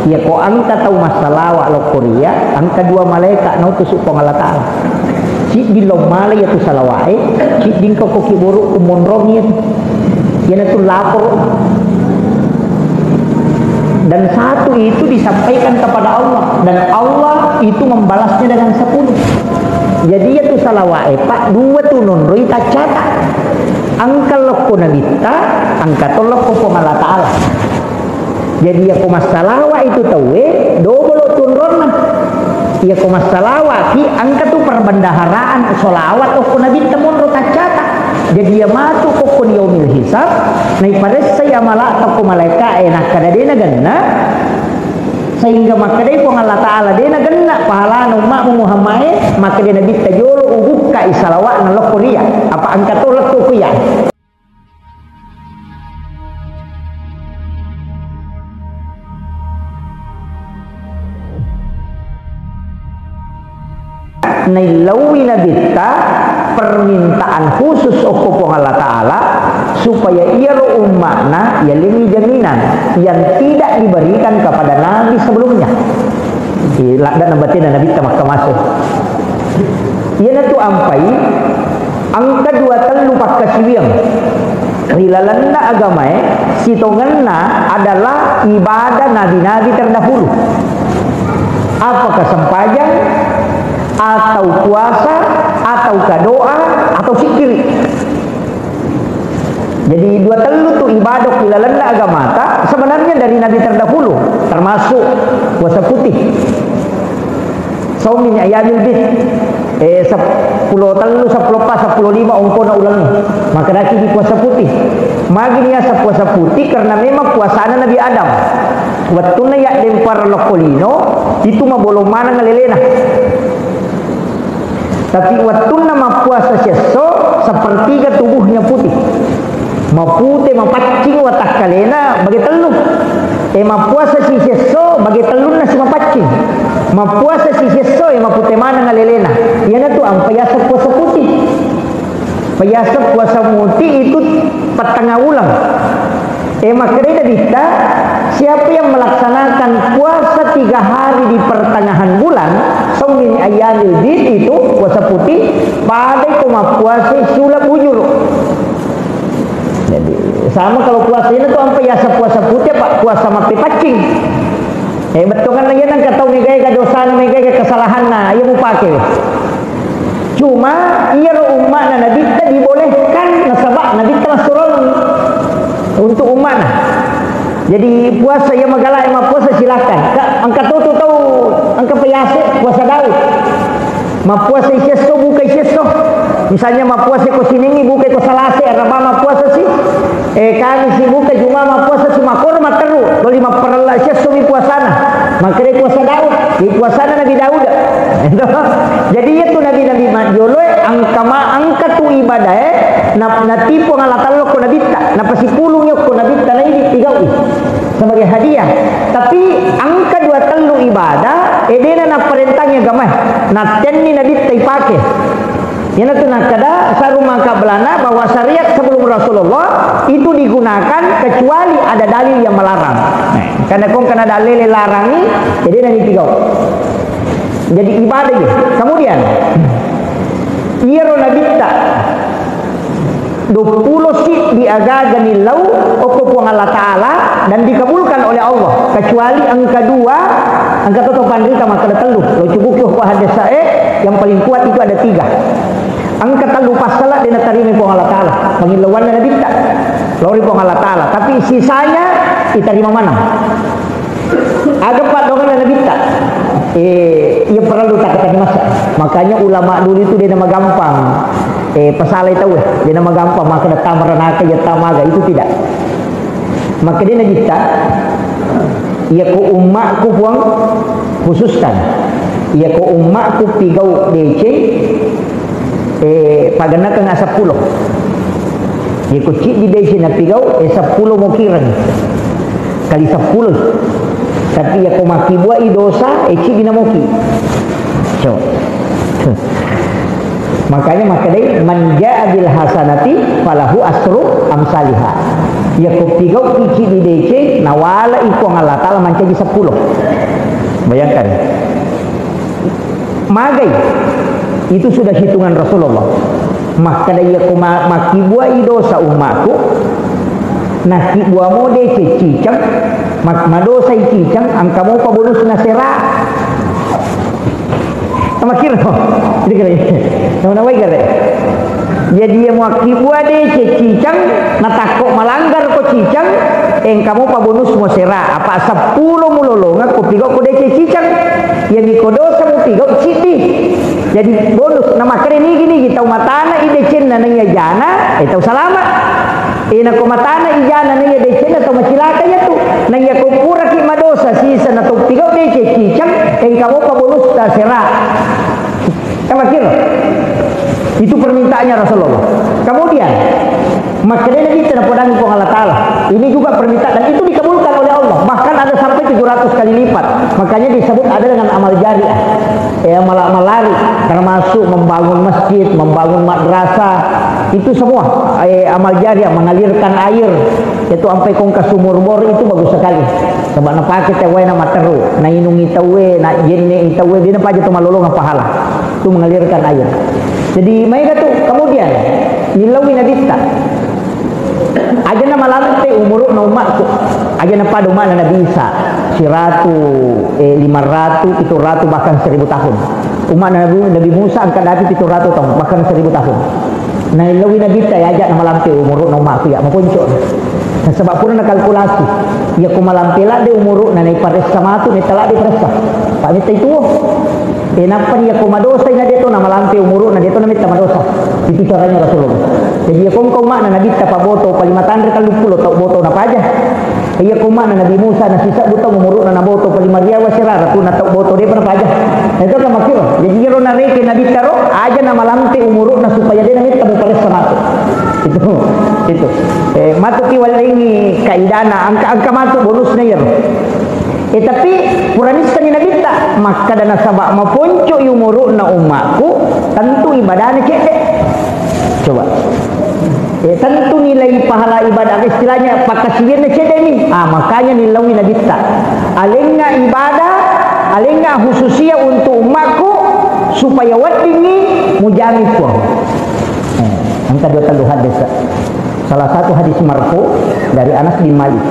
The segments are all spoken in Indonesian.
Ya ko angka tahu masalah wa lo Korea, angka dua malaikat no tusuk pong Allah Taala. Si di lo malai itu salawai, si di ko kiburu kumonrong itu. Yana tu lapor. Dan satu itu disampaikan kepada Allah dan Allah itu membalasnya dengan 10. Jadi itu salawai pak dua tu nonroi tak catat. Angka lokko nabita, angka tolok ko Allah Taala. Jadi aku masalawa itu tahu double tunrona. Ia ko masalawa ki angka tu perbendaharaan solawat ko nabita monro tak catat. Jadi ia matu ko yaumil hisab. Nah pada saya malah atau malaikat enak kada dena ganna sehingga maka dai ko Allah Taala dena ganna pahala umat Muhammad maka dena bitta jolo uguk ka isalawat na lokoria apa angkat tolak tu kuya nailawi nabita permintaan khusus okopong Allah Ta'ala supaya ia umatna ya limi jaminan yang tidak diberikan kepada Nabi sebelumnya. Dan nabatin Nabi tak masuk. Ia tu ampai angka 2 telu pakasiwiang. Rilalanda agama sitonganna adalah ibadah nabi-nabi terdahulu. Apakah sempajang atau puasa atau doa atau zikir. Jadi 2 telu tu ibadah ilalanda agama ta sebenarnya dari nabi terdahulu termasuk puasa putih. Saum min ayamil bid 10 telu 10 pas 10 5 ongko na ulang maka daki di puasa putih. Magi niya sa puasa putih karena memang puasana Nabi Adam. Waktu na ya lempar lokolino itu mabolong mana ngalelena. Tapi waktu nama puasa seso sepertiga tubuhnya putih. Mapute mapacing watak kalena bagi telu. Mapuasa si seso bagi telu na si mapacing. Mapuasa si seso mapute mana ngalelena. Yan tu ang payasa puasa putih. Payasa puasa putih itu petengah ulang. Makanya dita siapa yang melaksanakan puasa 3 hari di pertengahan bulan saumin ayamil bid itu puasa putih pada itu puasa sulap ujur. Jadi sama kalau puasa ini tuh sampai biasa puasa putih pak puasa mati pacing. Betul kan lagi nang kata megaya dosa megaya kesalahan nah ia mau pakai. Cuma ia umat nabi tak dibolehkan nasabak nabi tersurul untuk umat. Jadi puasa yang magala yang puasa silakan. Angkat tu tahu angkat payase puasa Daud. Puasa iseso buka iseso. Misalnya puasa ko siningi buka ko salase araba puasa si kami si buka juma puasa si makor materu. Doli maperla iseso mi puasana. Makre puasa Daud, di puasana Nabi Daud. Jadi itu nabi-nabi majolo angka tu ibadah natipo ngalatalo ko nabita napasipulong yo ko nabita na ini tigaw sebagai hadiah. Tapi angka 2 telu ibadah edena na perintahnya gamay naten ni nabita ipake. Yan tu nakada sa rumah kablana bahwa syariat sebelum Rasulullah itu digunakan kecuali ada dalil yang melarang. Karena kong kena dalil larang ni jadi na ditigau. Jadi ibadah ya. Kemudian iro nabita 20 si diagagani lau okupuang Allah Ta'ala dan dikabulkan oleh Allah kecuali angka 2 angka totopan rita maka ada telu lo cukup hadisa yang paling kuat itu ada 3 angka telu pasalah dina tarimi puang Allah Ta'ala pengilawan na nabita lori puang Allah Ta'ala tapi sisanya diterima mana agak pak dongan na nabita ia perlu tak masa makanya ulama dulu itu dia nama gampang pasalai tahu dia nama gampang maka datang merenaka ya tamaga itu tidak maka dia najita ia ku umatku buang khususkan ia ku umatku pigau DC pagana ka nga 10 ia ku cik di DC na pigau 10 mo kiran kali 10 tapi ya komaki buat dosa eci dinamoki. Makanya maka dai man ja'a bil hasanati falahu asru amsalihah. Ya kopi kau kici di DC nawala iko Allah Ta'ala mencaji 10. Bayangkan. Magai itu sudah hitungan Rasulullah. Maka dia maki buah dosa umatku. Nah ki buah mode cicang mak madosa cicang angka mau pa bonus nasera. Tamakir no. Jadi kira. Nama baik kare. Jadi dia mau kibua deh cicang, natakok melanggar ko cicang, kamu pa bonus mo sera apa 10 mulolo nga ko pigo ko deh cicang, yang ikodosa mo pigo citi. Jadi bonus nama keren ini gini kita umatana ide cen na nanya jana, itu selamat. Ina ko matana ijana nanya de cen atau macilaka ya tu, nanya ko pura ki madosa sisa na to pigo deh cicang, kamu pa bonus ta sera. Tamakir. Itu permintaannya Rasulullah. Kemudian makanya Nabi tidak pedang untuk Allah Ta'ala. Ini juga permintaan dan itu dikabulkan oleh Allah. Bahkan ada sampai 700 kali lipat. Makanya disebut ada dengan amal jariah. Amal lari termasuk membangun masjid, membangun madrasah. Itu semua amal jariah, mengalirkan air. Itu sampai kongka sumur bor itu bagus sekali. Sebab na pakai tawe na materu, na inungi tawe, na jenne tawe, dia pa aja tu malulong pahala. Itu mengalirkan air. Jadi mereka tuh kemudian nilawi nadita aja nama lantai umur na umatku aja na pada umat na Nabi Isa 100 500 700 bahkan 1000 tahun umat Nabi Musa angkat hati 700 tahun bahkan 1000 tahun nah nilawi nadita ya aja nama lantai umur na umatku ya mapunco nah, sebab pun na kalkulasi ya kumalampela de umur na naipares sama tu ni tala di presa pak ni itu kenapa dia komadosa ina dia tu nama lampe umuru na dia tu namit madosa. Itu caranya Rasulullah. Jadi ya kong mana nabi tapa boto palimatan rekal lupulo tau boto na paja. Iya kong mana Nabi Musa na sisa buta umuru na boto palimaria wasira tu na tau boto dia pernah paja. Itu kan makiro. Jadi jero na reke nabi taro aja nama lampe umuru na supaya dia namit tamu pares sama tu. Itu. Matu ki wala ini kaidana angka matu bonusnya ya. Tapi puranis kan Nabi tak maka dana sabak mapunco umuru na umatku tentu ibadahnya cek. Coba. Tentu nilai pahala ibadah istilahnya pakasirnya cek ini. Makanya nilai Nabi tak. Alengga ibadah, alengga khususia untuk umatku supaya wadingi mujamid ko. Angka 2 hadis. Salah satu hadis marfu dari Anas bin Malik.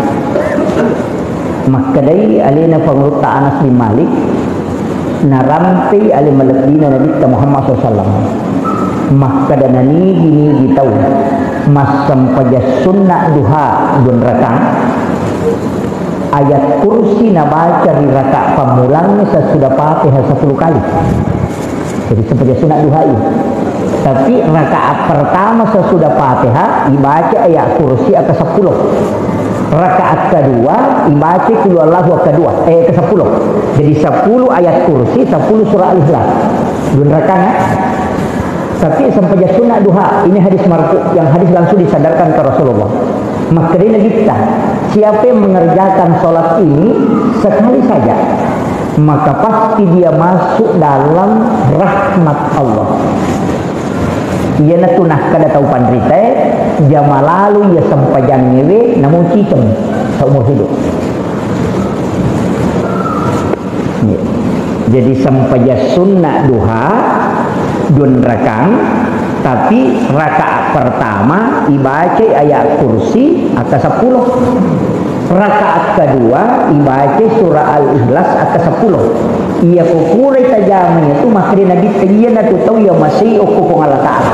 Maka dari alina pengurta Anas bin Malik narampi ali malabdina Nabi Muhammad SAW. Maka danani gini gitau masam paja sunnah duha dun rakang ayat kursi na baca di rakaat pamulangnya sesudah Fatihah 10 kali. Jadi seperti sunnah duha ini. Tapi rakaat pertama sesudah Fatihah dibaca ayat kursi ke 10. Rakaat kedua dibaca qul huwallahu kedua ke-10. Jadi 10 ayat kursi, 10 surah Al-Ikhlas. Dun rakaat. Tapi sampai sunnah duha ini hadis marfu yang hadis langsung disadarkan ke Rasulullah. Maka dia kita siapa yang mengerjakan sholat ini sekali saja maka pasti dia masuk dalam rahmat Allah. Ia natunah kada tahu pandrite jama lalu ia sampajang nyewe namun cicem seumur hidup. Jadi sampaja sunnah duha dun rakang tapi rakaat pertama dibaca ayat kursi ke 10. Rakaat kedua dibaca surah Al-Ikhlas ke 10. Ia kukurai tajamnya itu maka dia Nabi tayyana tu tahu ya masih okupong Allah Ta'ala.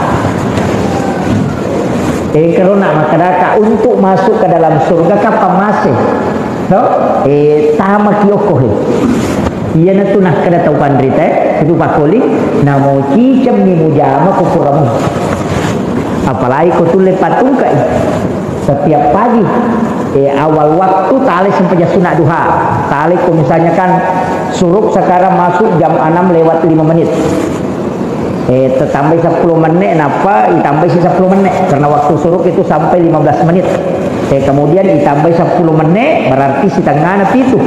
Karena maka untuk masuk ke dalam surga kapan masih no? Tama kiyoko ia na tunah kada tahu pandrite itu pakoli namo cicam ni mujama kukuramu apalagi kau tulis patung kai setiap pagi awal waktu tali sampai sunat duha tali kau misalnya kan surup sekarang masuk jam 6 lewat 5 menit tambah 10 menit napa ditambah 10 menit karena waktu surup itu sampai 15 menit kemudian ditambah 10 menit berarti setengah itu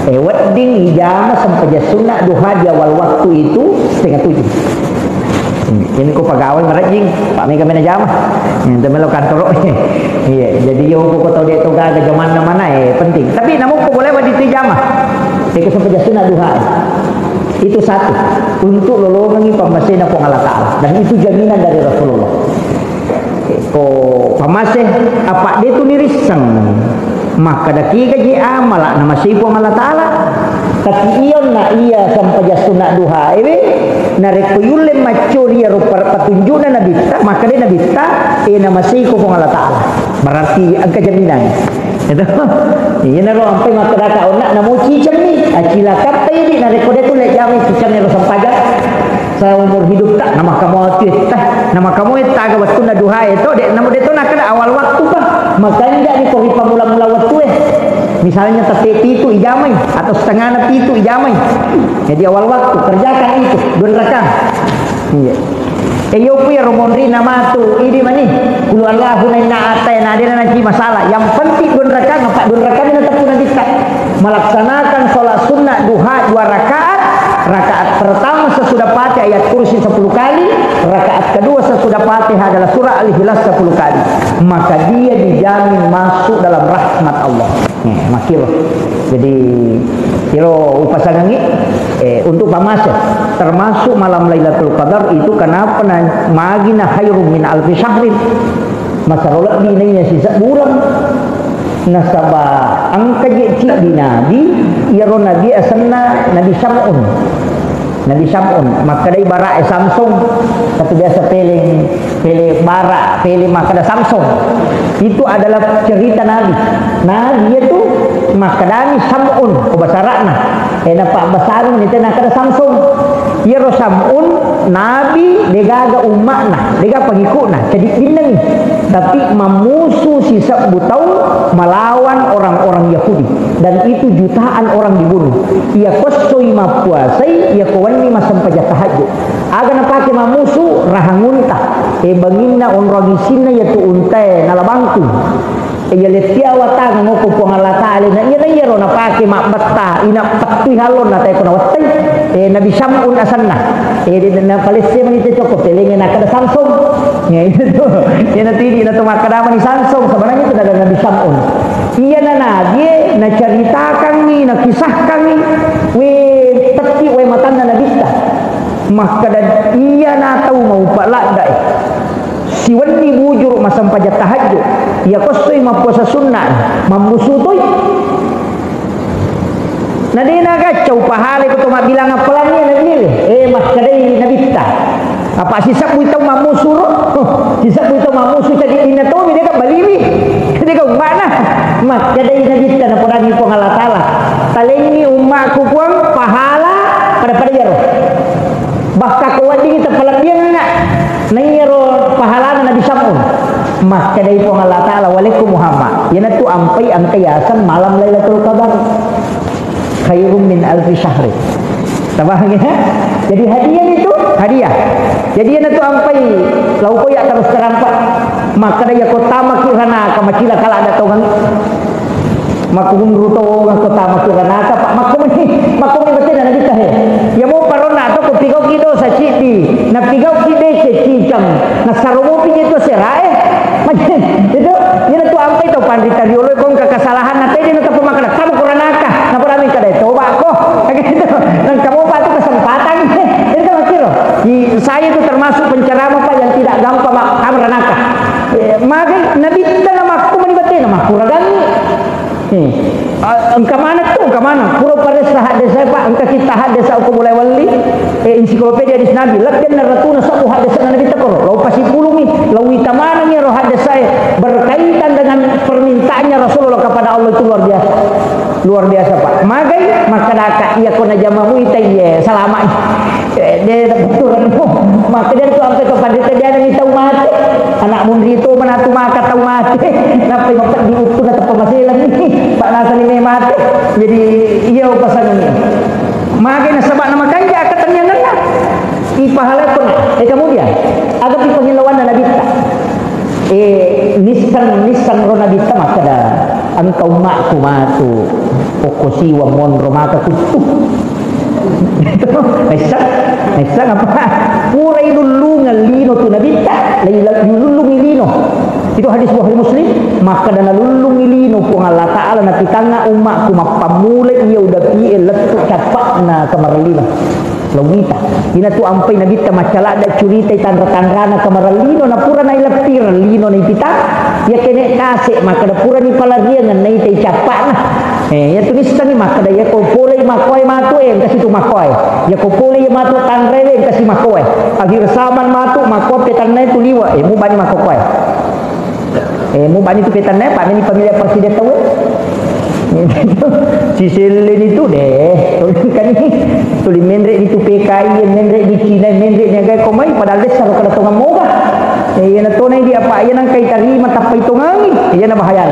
wedding ijama sampai sunnah duha di awal waktu itu 6:30 Ini ko pegawai merajing, Pak Mega Menajama. Yang melo kantor. Iya, jadi yo ko tahu dia toga ke mana-mana penting. Tapi namun ko boleh di jama. Itu sampai sunat duha. Itu satu untuk lolongi pamasena ko Allah Taala dan itu jaminan dari Rasulullah. Ko pamaseh apa dia tu nirisang maka daki gaji amal nama sipo Allah Taala tapi iyon na iya sampai sunat duha ini narek kuyulle macuri rupa petunjuk na nabita maka dia nabita nama sipo Allah Taala berarti angka jaminan itu iya naro sampai maka daka onak namo cicam ni acila kata ini narek kode tu lek jami cicam ni rosam pajak seumur hidup tak nama kamu itu nama kamu itu agak waktu na duha itu nama dia tu nak kena awal waktu kan makanya di koripa mula-mula waktu misalnya tepi itu ijamai atau setengah napi itu ijamai jadi awal waktu kerjakan itu 2 rakaat iya yo punya romonri nama tu ini mani kulu Allahu naina atai nadira nanti masalah yang penting 2 rakaat ngapa 2 rakaat ini tetap nanti tak melaksanakan sholat sunnah duha 2 rakaat rakaat pertama sesudah Fatihah ayat kursi 10 kali rakaat kedua sesudah Fatihah adalah surah Al-Ikhlas 10 kali maka dia dijamin masuk dalam rahmat Allah makil jadi kiro upasangan ini untuk pamasa termasuk malam Lailatul Qadar itu kenapa magina khairum min alfi syahrin masalah dinanya sisa bulan nasabah angka jeci di Nabi iro Nabi asanna Nabi Sam'un maka dari bara Samsung tapi biasa pilih bara pilih maka ada Samsung itu adalah cerita Nabi itu maka dari Sam'un bahasarana nampak bahasarana itu nak ada Samsung iro Sam'un Nabi degaga umatna degaga pengikutna jadi bintang tapi memusuh sisa butau melawan orang-orang Yahudi dan itu jutaan orang dibunuh ia kosoi mapuasai ia kawani masam pajak tahajud aga na pake mamusuh rahangunta bangina onrogisina yaitu untai nalabangku ia letia watang ngoko po Allah Taala na iya ro na pake makbata ina patuh halon na tay kono watay Nabi Sam'un asanna na Palestina itu cukup telingin na kada Samsung ya itu ya nanti na tumakadama ni Samsung sebenarnya itu ada Nabi Sam'un iya na Nabi na ceritakan ni na kisahkan ni tapi matan na nabista maka dan iya na tahu mau palak si wani bujur masam pajak tahajud ya kostoi mapuasa sunnah mamusutoi nadina kacau pahala itu mak bilang apalan ni nabi maka dari nabista apa sisa buitau mamusur sisa buitau mamusur jadi ina tu dia kan balimi dia kan mana maka dari nabista na porang ni Allah Taala taleni umatku puang pahala pada jaro bahkan kawadi kita pelabian nak nayro pahala Nabi Sam'un maka dari Allah Taala walaikum Muhammad yana tu ampai angkayasan malam Lailatul Qadar khairum min alfi syahri tabahnya jadi hadiah itu hadiah jadi yana tu ampai lau koyak terus terampak maka daya kota makirana kamakila kala ada tongan makum ruto ng kota makirana ka makum ni betul na kita he ya mo parona to ko pigaw kido sa city na pigaw kide sa cicam na sarumo pinyo to serae itu yun to ampay to pandita diuloy kung kakasalahan natin din to pumakala kamu kuranaka na purami ka dito ba ko gitu nang kamu pa to kesempatan itu makiro saya itu termasuk penceramah Pak yang tidak gampang kamu ranaka maka nabi kita nama aku manibatin nama kuragani engkau mana tu engkau mana pura pada sahat desa Pak engkau kita hadis aku mulai wali ensiklopedia hadis Nabi lakdan naratuna sabu hadis Nabi takor lau pasi puluh ni lau itamana ni roh hadis saya berkaitan dengan permintaannya Rasulullah kepada Allah itu luar biasa Pak maka daka ia kona jamamu itai selamat dia betul maka dia tu sampai kepada dia ada tahu mati anak mundri itu menatu maka tahu mati sampai ngotak diutuh atau pemasilan ni Pak Nasan ini mati jadi iya pasangan ini maka nasabak nama kanja katanya nana ipahala pun kemudian agak dipengilawan dan nabita nisan rona bita maka dah engkau makku matu pokosi wa mon romaka kutu Aisyah apa pura ilulung lino tu nabi tak lulung ilino. Itu hadis Bukhari Muslim. Maka dana lulung ilino ku Allah Taala na kitanga umat ku mapamulai ia udah piye letu capakna kamarlino. Lawita ina tu ampai na kita macala ada curita tandra-tandrana kamarlino na pura na ilepir lino na kita ya kene kasih maka da pura ni palagia ngan nai tai capakna. Ya tulis ni maka da ya ko pole makoy matu kasi tu makoy ya ko pole matu tangrele kasi makoy akhir saman matu makoy petanai tu liwa mu bani makoy mu bani tu petanai pak ni pamilya presiden tahu Sisilin itu deh kan ini tuli menrek itu PKI menrek di Cina menrek ni agak komai padahal desa kalau kada tongang moga ya na tunai dia apa ya nang kai tarima tapai tongangi ya na bahaya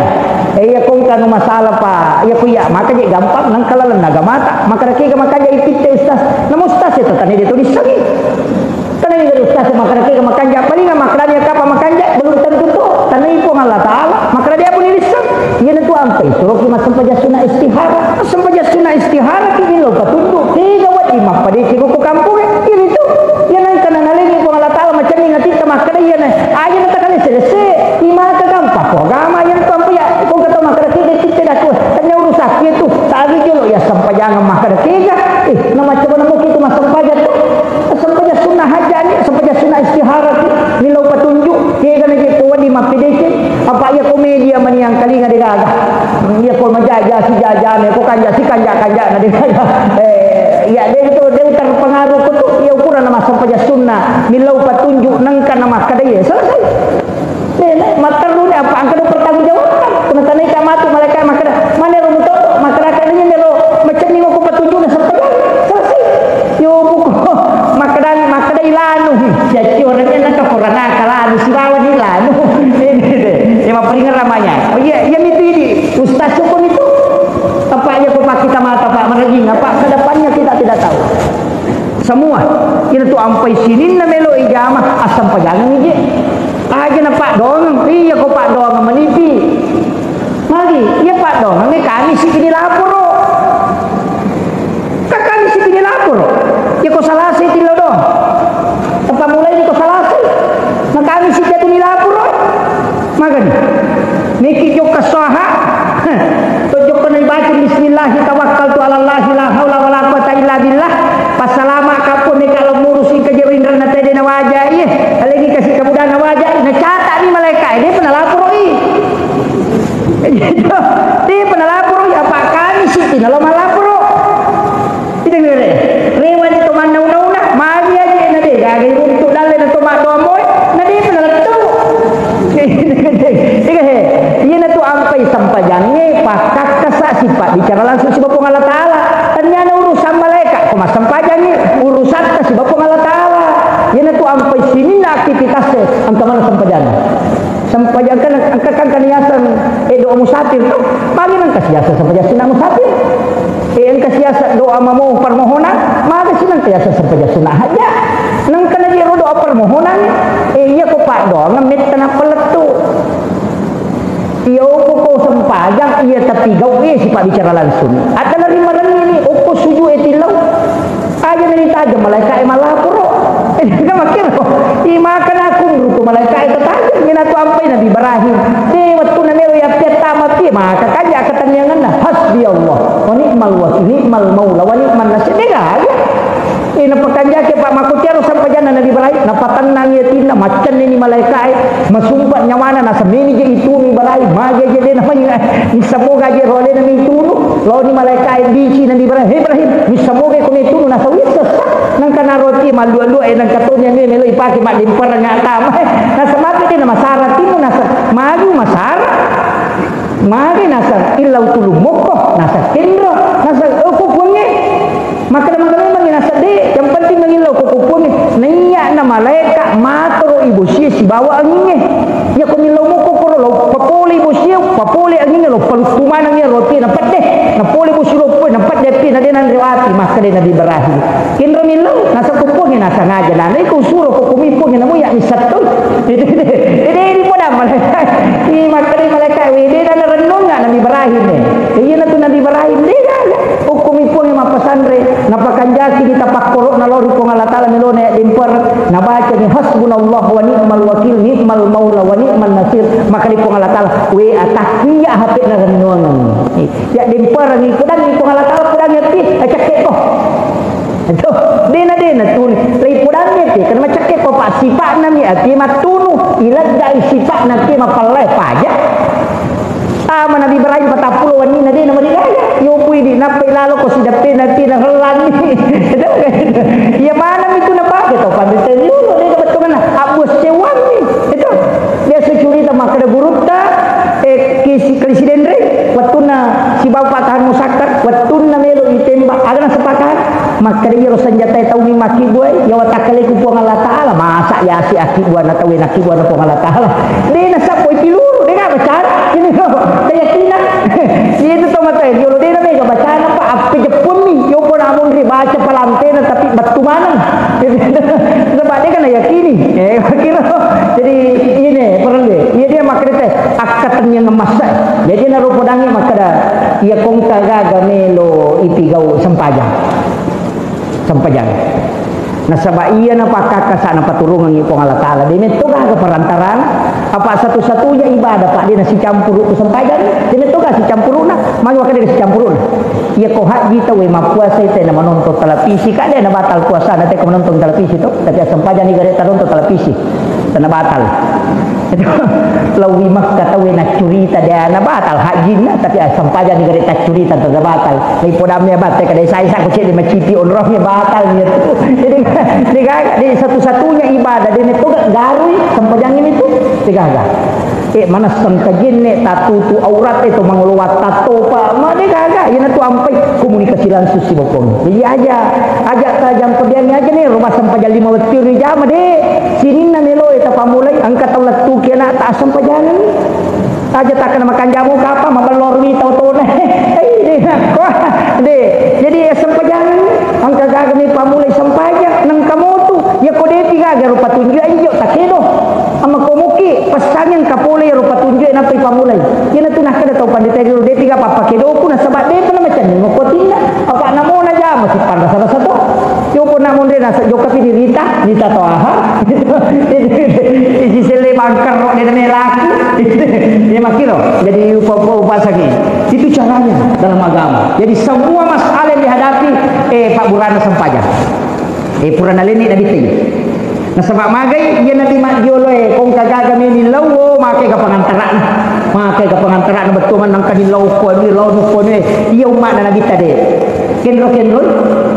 ya kong kanu masalah pa ya kuya maka je gampang nang kalalan naga mata maka rake maka je ipite ustaz namo ustaz itu tani dia tulis lagi tani dia ustaz maka rake maka je paling maka dia kapa maka je belum tentu tu tani pun Allah Taala maka dia pun tulis ya na tu ampai suruh kita sampaja sunah istihara sampaja sunah istihara kini lo patunduk tiga wat imam pada ciku kampung ini tu ya nang kana nalengi ko Allah Taala macam ni ngati tamak kada ya na aja na takane selesai imam ka gampang ko agama yang tu ampai ko kata maka kita kita dah tu tanya urusan itu tadi jolo ya sampaja ngam maka tiga na macam mana mo kita sampaja tu sampaja sunah haja ni sampaja sunah istihara ni lo patunjuk tiga na je ko di mapideke apa ya komedia man yang kali ngadaga dia ko majaja si jajane ko kanja si kanja na dia ya dia itu dia terpengaruh ko tu ya ukuran nama sampaja sunnah milau patunjuk nang kana makada ya selesai materlu ni apa angka pertanggungjawaban kena tanai kamatu malaikat makada mana ro muto makada ni ro macam ni ko patunjuk na sampaja selesai yo buko makada ilanu jadi orangnya nak korana kalanu sibawan ilanu ini maperingat ramanya oh iya itu ini ustaz hukum itu apa aja kok kita mata Pak meraging apa kedepannya kita tidak tahu semua kita tu ampai sini na melo ijamah asam pajangan ni je aja na Pak dong iya kok Pak dong menipi mari iya Pak dong ni kami si kini lapor kami si kini lapor ya kok salah sih tilo dong apa mulai ni kok salah sih na kami si jadi ni lapor makan niki jo kasaha tujuh kena baca bismillah tawakkaltu ala Allah la haula wala quwata illa billah pasalama kapun ni kalau ngurusin ke gerindra na tadi na wajah lagi kasih kemudahan na wajah na catat ni malaikat dia pernah lapor dia pernah lapor apa kami sih kalau malapor tidak ngere rewan itu mana una mari aja na dia gagi untuk dalam na tomak domoy na dia pernah letu iya na tu ampai sampajangnya pakak kasa sifat bicara langsung si Bapa Allah Taala ternyata urusan malaikat kok mas sampajangnya urusan si Bapa Allah Taala iya na tu ampai sini na aktivitasnya angka mana sampajang kan angkakan kaniasan doa musafir pagi nang kasiasa sampajang sunah musafir yang kasiasa doa mau permohonan maka sinang kasiasa sampajang sunah aja nang kana dia doa permohonan iya ko Pak doa ngamit kana peletu iya ko sampajang iya tapi gawe si Pak bicara langsung ada nerima ini uko suju etilau aja nita aja malaikat malapur enggak makin makan aku ruku malaikat itu tajam mina tu ampai Nabi Ibrahim waktu namero ya pertama maka kaja ketanyangan hasbi Allah wa ni'mal wakil ni'mal maula wa ni'man nasir dia ina pakanja ke Pak Makutiaro sampai jana Nabi Ibrahim napatan nang yatina macan ini malaikat masumpat nyawana na samini je itu ni Ibrahim mage je dia namanya semoga je role nami itu lo ni malaikat bici Nabi Ibrahim semoga ko itu na sawisa nang kana roti malu-alu nang katunya ni melo ipake mak dimpar ngata na samapi dia nama syarat itu na maju masyarakat mari nasa ilau tulu mokoh nasa kendro nasa kupungi maka memang nasa de yang penting mengilau kupungi nanya na malaikat matro ibu sia si bawa anginnya ya ko nilau mokoh ko lo papoli ibu sia papoli anginnya lo palutuman anginnya roti napat deh napoli ibu sia lo napat depi na dia nan riwati maka dia Nabi Ibrahim kendro nilau nasa kupungi nasa ngaja na ni ko suruh ko kumipungi namu ya misatu ini pada malaikat ini maka dia malaikat dia dan renung nggak Nabi Ibrahim ni iya na tu Nabi Ibrahim dia hukum ipun yang mapasandre napakan jaki di tapak korok na malori ko Allah taala melone dimper na baca ni hasbunallah wa ni'mal wakil ni'mal maula wa ni'man nasir maka di ko Allah taala we ataknya hati na ganuangan ya dimper ni kudang ni ko Allah taala kudang yati acak ko itu dena tu lay pudang yati kan macak ko pa sifat na mi ati matunu ilad dai sifat na ti mapalai pajak sama Nabi Ibrahim 40 wani na din naman digaya yung pwede na pailalo ko si dapte nanti na halan iya mana itu na pakai tau panditan yun dia dapat kemana abus cewan ni itu dia securita maka ada gurupta kisi presiden re waktu na si bapak tahan musakar waktu na melo itembak ada na sepakat maka dia senjata tahu ni maki boy ya watakale ku puang Allah taala masa ya si aki buan na tawi naki buan na puang Allah taala dia na sapoy piluru dia enggak baca ini keyakinan itu tomat dia lo dia mega baca apa api jepun ni yo pun amun ri baca palantena tapi batu mana sebab dia kan yakini kira jadi ini perlu dia makrite akatan yang ngemasak jadi na rupodangi makada ia kongka gaga melo ipigau sempajang nah sebab ia na pakaka sana paturungan ni Allah taala dia metugah ke perantaraan apa satu-satunya ibadah pak dia nasi campur ku sempajang dia metugah si campuruna magi maka dia si campuruna ia ko haji tahu ma puasa itu na menonton televisi kan dia na batal puasa nanti ko menonton televisi tu tapi sempajang ni gare nonton televisi dan batal itu lawi mak kata we nak curita dia na batal haji na tapi sempajang ni gare tak curita tu batal ni podamnya batal kadai saya ku cek di maciti onrohnya batal ni di satu-satunya ibadah dia itu garui sempajang ini tu tiga-tiga mana sengkajin ne tatu tu aurat itu mengeluat tato pak mana gaga yana tu ampai komunikasi langsung si bokong jadi ajak tajam kebiangnya aja nih rumah sempajang 5 wetir ni jam deh sini na melo eta pamulai angkat taulat tu kena tak sempajangan aja tak kena makan jamu kapa mabalor mi tau deh jadi sempajangan angka gaga ni pamulai sempajang nang kamu tu ya kode tiga garu patunjuk anjo takedo ama komuki pesangan kapole rupa tunjuk na pamulai yana tu nak kada tau pandai tadi de tiga papa kedo pun sebab de pun macam ni ngokotina apa namo na jam si panda satu yo pun namo de na yo kapi dirita to aha isi sele bangkar de melaki dia makiro jadi upasa lagi itu caranya dalam agama jadi semua masalah yang dihadapi Pak Burana sempajang purana leni dah diting nah sebab magai dia nanti mak dioleh kong kagaga ni lawo make ka pangantaran betul man nang kadi law ko ni law no ko ni iya umat na nabita de kenro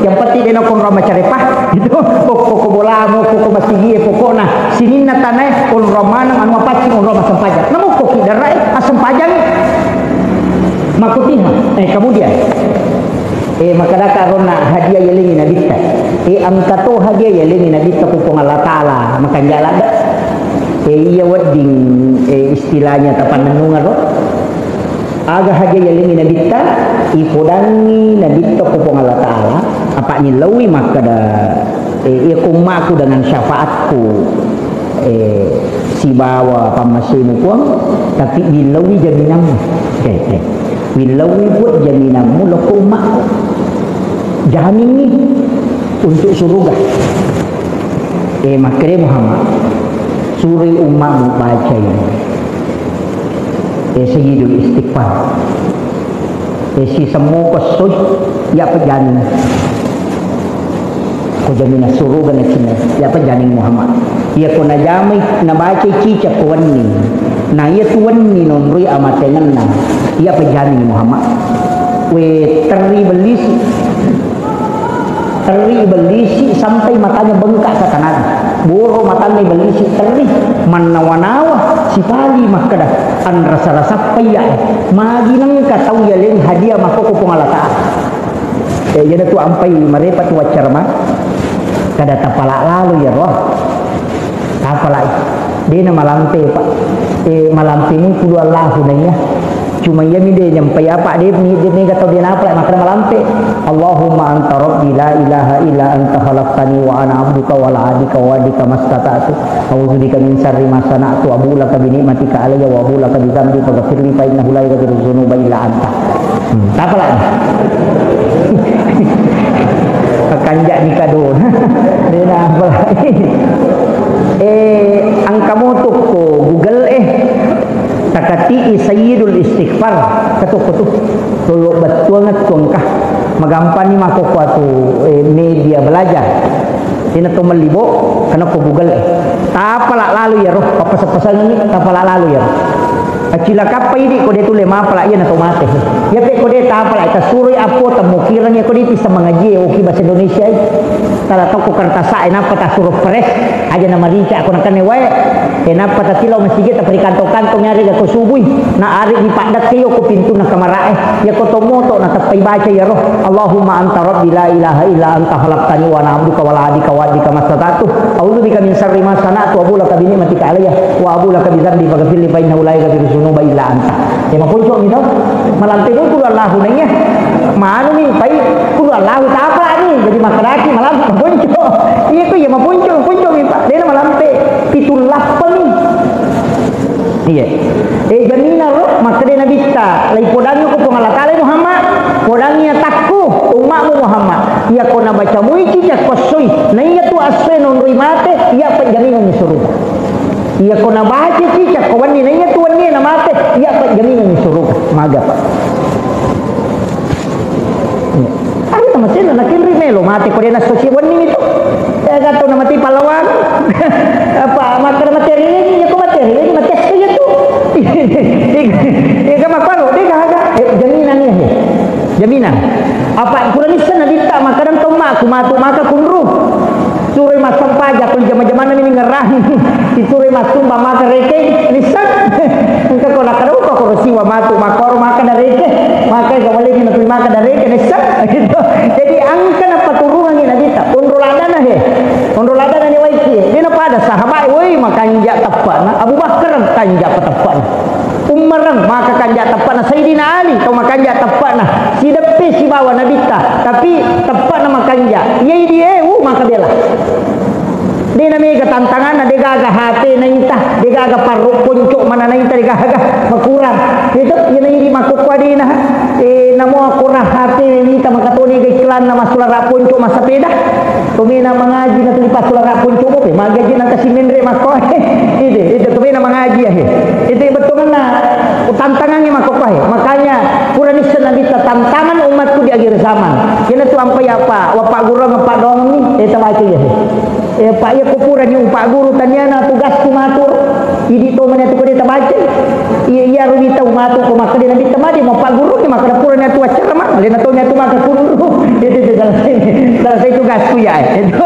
yang penting dia nak rama carepah itu pokok bola mo pokok masigi pokokna sinin na tanai on rama nang anu apa on rama sempajang namo ko kidarai asam pajang makutiha kemudian maka karena hadiah yelingi nabita angkato hadiah yelingi nabita kupong Allah taala makan jalan iya wedding istilahnya tapan menungar aga hadiah yelingi nabita ipodangi nabita kupong Allah taala apa ni lawi maka da kumaku dengan syafaatku si bawa pamasimu pun tapi bilawi jaminanmu bilawi buat jaminanmu lo kumak jamin ni untuk surga makre Muhammad surah umatmu baca ini sayyidul istighfar si semua kesud ya pejanin ko jamina surga na kina ya pejanin Muhammad ya ko na jamay na baca cicak ko wanni na ya tuwanni non rui amatengan na ya pejanin Muhammad we teri belisi sampai matanya bengkak ke kanan boro matanya belisi teri manawa-nawa si pali makada an rasa-rasa payah magi nang katau ya leng hadiah mako ko Allah taala jadi tu ampai marepat wacar mah kada tapala lalu ya roh tapala dia malampe pak malampe ni pulu Allah hunanya cuma ya mide nyampai apa dia ni kata dia apa makna malampe Allahumma anta rabbi la ilaha illa anta khalaqtani wa ana abduka wa la adika wa adika mastata'tu a'udzu bika min syarri ma sana'tu wa a'udzu bika bi ni'matika alayya wa a'udzu bika bi dhanbi faghfirli fa innahu la yaghfiru dzunuba illa anta apa lagi kanjak nikah doon. Dina balai. Ang kamutok ko Google takati sayyidul istighfar katukutu tulo betul ngatong kah magampan ni makukuha tu media belajar ina tu malibo kana ko Google tapala lalu ya roh papasa-pasan ni tapala lalu ya acila kapa ini ko de tule mapala iya na tomate ya pe ko de tapala ita suruy apo tamukiran ya ko di bisa mengaji o bahasa Indonesia tala to ko kartasa ina pata suruh pres aja na marica ako nakane wae ina pata tilaw masjid ta kanto-kanto nyari ko subuy na ari di padat kayo ko pintu na kamarae ya ko tomoto na tapay baca ya roh Allahumma anta rabbi la ilaha illa anta khalaqtani wa ana abduka wa la adika wa adika mastata'tu a'udzu bika min syarri ma sana'tu wa a'udzu bi ni'matika alayya wa a'udzu bi dzambi faghfir li fa innahu la yaghfiru dzunuba illa anta mapunco gitu malamti ko kulo Allah nanya manu ni pai kulo Allah ta apa ni jadi makaraki malam mapunco iya ko ya mapunco mi pak dena malamti pitullah pa ni iya jamina roh maka dena bitta lai podangyo ko pangalakale Muhammad podangnya takku umatmu Muhammad iya ko na baca muiki cak kosoy na iya tu aspe non rimate iya penjaminan ni suruh iya ko na baca cicak ko wani na iya tu wani na mate iya penjaminan ni suruh maga pak ari na masin na kinri melo mate ko dena sosi wani itu gato na mati palawan apa makar materi ini ya ko materi ini mati saja tu ika makalo deka haga jaminan ni jaminan apa kuranisan na dita makaran toma kumatu maka kunru suruh masam pajak kul jama-jamana ini ngerang disuruh masum ba maka reke lisan engka ko nakaro ko kursi wa matu makor maka dareke maka gawale ni natul maka dareke lisan gitu jadi angka na paturungan ni dita unruladana unruladana ni waiki dina pada sahabat woi makanja tepana Abu Bakar kanja patepana Umarang maka kanja tepana Sayyidina Ali tau makanja tepana si depe si bawa nabita tapi tepana makanja yai dia maka bela dia namanya tantangan na degaga hati na ita degaga paruk puncuk mana na ita degaga makurang itu yun hindi makukwa din na namo akurang hati ita makatuni kay klan na masulara puncuk masapeda tumina mengaji na tulipas sulara puncuk mo magaji na kasimindre makoy itu tumina mengaji itu betul na tantangannya makukwa makanya Quranisya nabi tantangan umatku di akhir zaman kena tu ampai apa wapak guru ngapak dong ni eta baca ya pak ya kupuran yung pak guru tanyana tugas kumatur idi to mana tu ko dita baca iya rumita umatur ko maka dina dita madi mo pak guru ni maka puran na tu acara mah lena to nya tu maka guru itu selesai tugas ku ya itu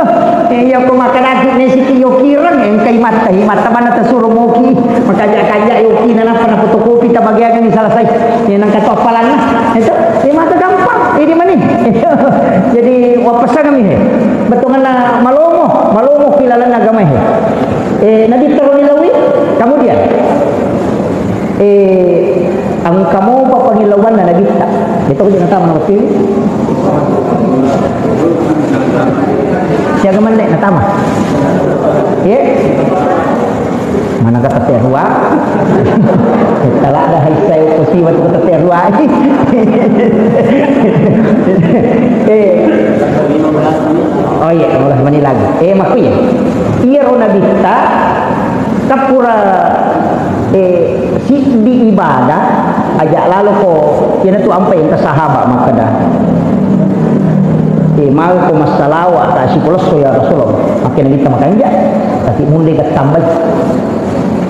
iya ko maka lagi ni siti yo kirang en kay mata mana tasuro moki maka kanja yo kina na pana fotokopi ta bagian ni selesai ni nang katopalan itu di mata gampang ini mani jadi wapasan kami betungan na malomo kilalan agama nabi terunilawi kemudian ang kamu papangilawan na nabi ta ito ko dinata man wakil siya gaman na tama mana kata terua talak dah saya posisi waktu kata terua oh iya mulai mani lagi maku ya iya rona bita kapura di ibadah ajak lalu ko kena tu ampai yang sahabat maka dah mau ko masalawa ta si polos ya Rasulullah makin kita makan ja tapi mulai tambah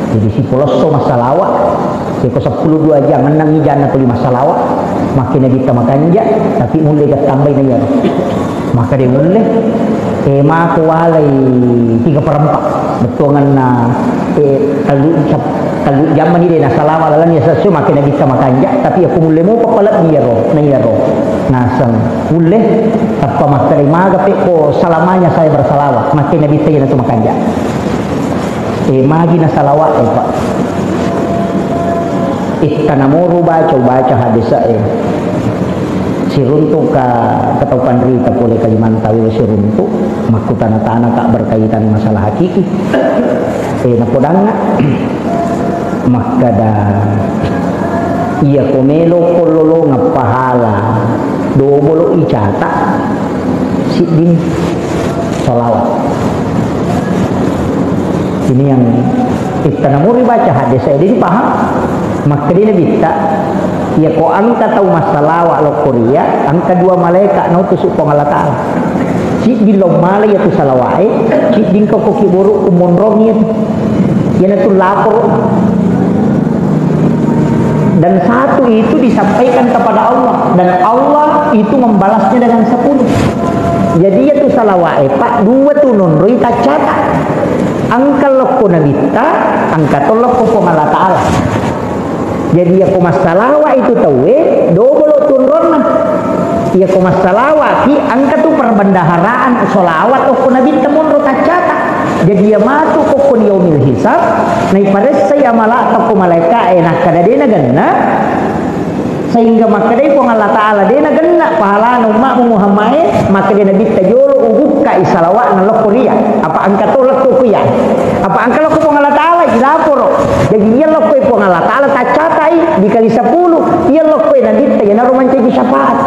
jadi si polos masalawa ko 12 jam menang ijana tu masalawa makin kita makan ja tapi mulai tambah na ya maka dia mulai maka walay 3/4 betungan na kalau zaman ini na salama lalan ya sesu makin bisa makan ja tapi aku mulai mau papalat ni yaro nasang mulai tanpa master maga pe ko salamanya saya bersalawat makin bisa ya tu makan ja magi na salawat pak ikanamuru baca hadis siruntuk ka ketaupan rita boleh Kalimantan siruntuk maku tanah-tanah kak berkaitan masalah hakiki napodang maka dah iya komelo kololo ngapahala do bolo icata sidin salawat. Ini yang kita namuri baca hadis saya ini paham. Maka dia bita ya ko angka tahu masalah lo Korea angka dua malaikat no tusuk ko Allah Taala. Sidin lo malai ya tu salawai, sidin ko kiburu umonrong ya. Yana tu lapor. Dan satu itu disampaikan kepada Allah dan Allah itu membalasnya dengan 10. Jadi ya tu salawai pak dua tu nonroi kacata. Angka lokko nabita, angka tolok ko Allah Taala. Jadi ya ko masalawa itu tawe double tunronna. Ya ko masalawa ki angka tu perbendaharaan solawat ko nabita monro kacata. Jadi ya matu ko kun yaumil hisab nai pada saya malah ko malaika enak kada dena ganna sehingga maka dai ko Allah Taala dena ganna pahala nu mak Muhammad maka dena bita jolo ubuka isalawat na lokoria apa angka tolak ko ya apa angka lo ko Allah Taala dilapor jadi iya lo ko Allah Taala kacatai dikali 10 iya lo ko na bita ya na romanti syafaat